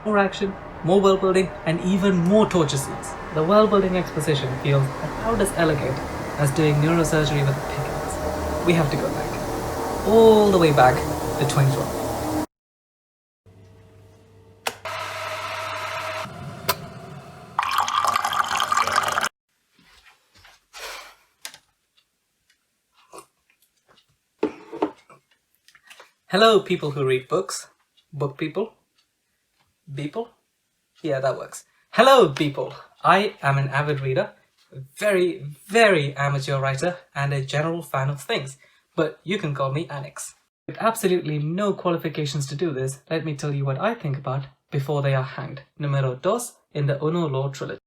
more action, more world building, and even more torture scenes. The world building exposition feels about as elegant as doing neurosurgery with a pickaxe. We have to go back. All the way back to 2012. Hello people who read books. Book people? Beeple? Yeah, that works. Hello people! I am an avid reader, very, very amateur writer, and a general fan of things, but you can call me Annex. With absolutely no qualifications to do this, let me tell you what I think about Before They Are Hanged, numero 2 in the Uno Law Trilogy.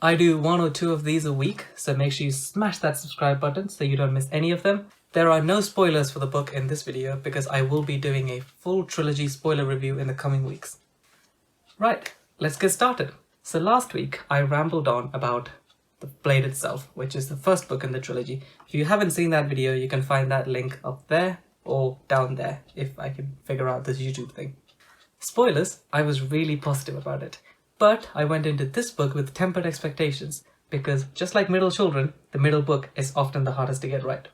I do 1 or 2 of these a week, so make sure you smash that subscribe button so you don't miss any of them. There are no spoilers for the book in this video because I will be doing a full trilogy spoiler review in the coming weeks. Right, let's get started. So last week I rambled on about the Blade itself, which is the first book in the trilogy. If you haven't seen that video, you can find that link up there or down there if I can figure out this YouTube thing. Spoilers, I was really positive about it. But I went into this book with tempered expectations because, just like middle children, the middle book is often the hardest to get right.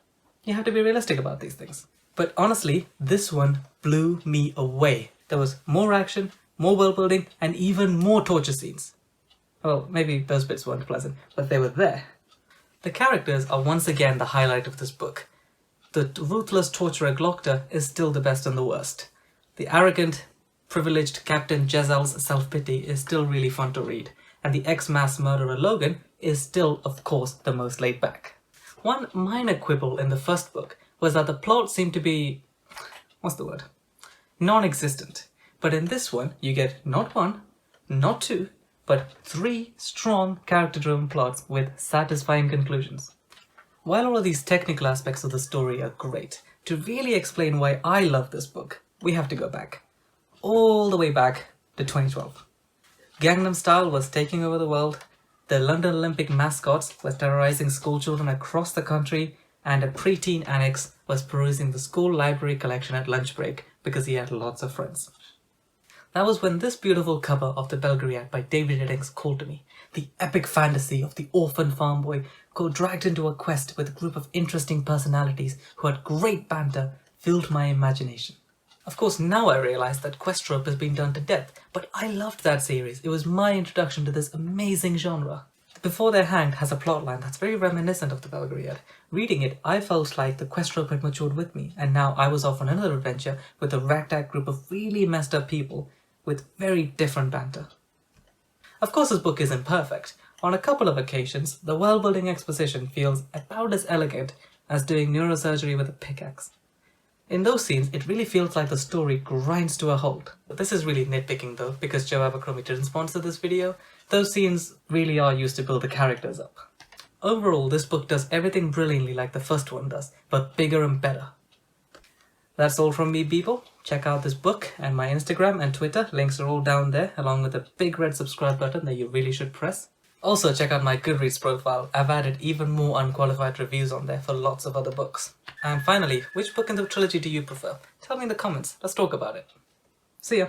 You have to be realistic about these things. But honestly, this one blew me away. There was more action, more world building, and even more torture scenes. Well, maybe those bits weren't pleasant, but they were there. The characters are once again the highlight of this book. The ruthless torturer Glockter is still the best and the worst. The arrogant, privileged Captain Jezal's self-pity is still really fun to read, and the ex-mass murderer Logan is still, of course, the most laid back. One minor quibble in the first book was that the plot seemed to be... non-existent. But in this one, you get not 1, not 2, but 3 strong character-driven plots with satisfying conclusions. While all of these technical aspects of the story are great, to really explain why I love this book, we have to go back. All the way back to 2012. Gangnam Style was taking over the world, the London Olympic mascots were terrorizing schoolchildren across the country, and a preteen Annex was perusing the school library collection at lunch break because he had lots of friends. That was when this beautiful cover of The Belgariad by David Eddings called to me. The epic fantasy of the orphan farm boy dragged into a quest with a group of interesting personalities who had great banter filled my imagination. Of course, now I realise that quest trope has been done to death, but I loved that series. It was my introduction to this amazing genre. Before They're Hanged has a plotline that's very reminiscent of The Belgariad. Reading it, I felt like the quest trope had matured with me, and now I was off on another adventure with a ragtag group of really messed up people with very different banter. Of course, this book isn't perfect. On a couple of occasions, the world-building exposition feels about as elegant as doing neurosurgery with a pickaxe. In those scenes, it really feels like the story grinds to a halt. This is really nitpicking though, because Joe Abercrombie didn't sponsor this video. Those scenes really are used to build the characters up. Overall, this book does everything brilliantly like the first one does, but bigger and better. That's all from me, people. Check out this book and my Instagram and Twitter. Links are all down there, along with a big red subscribe button that you really should press. Also, check out my Goodreads profile. I've added even more unqualified reviews on there for lots of other books. And finally, which book in the trilogy do you prefer? Tell me in the comments. Let's talk about it. See ya!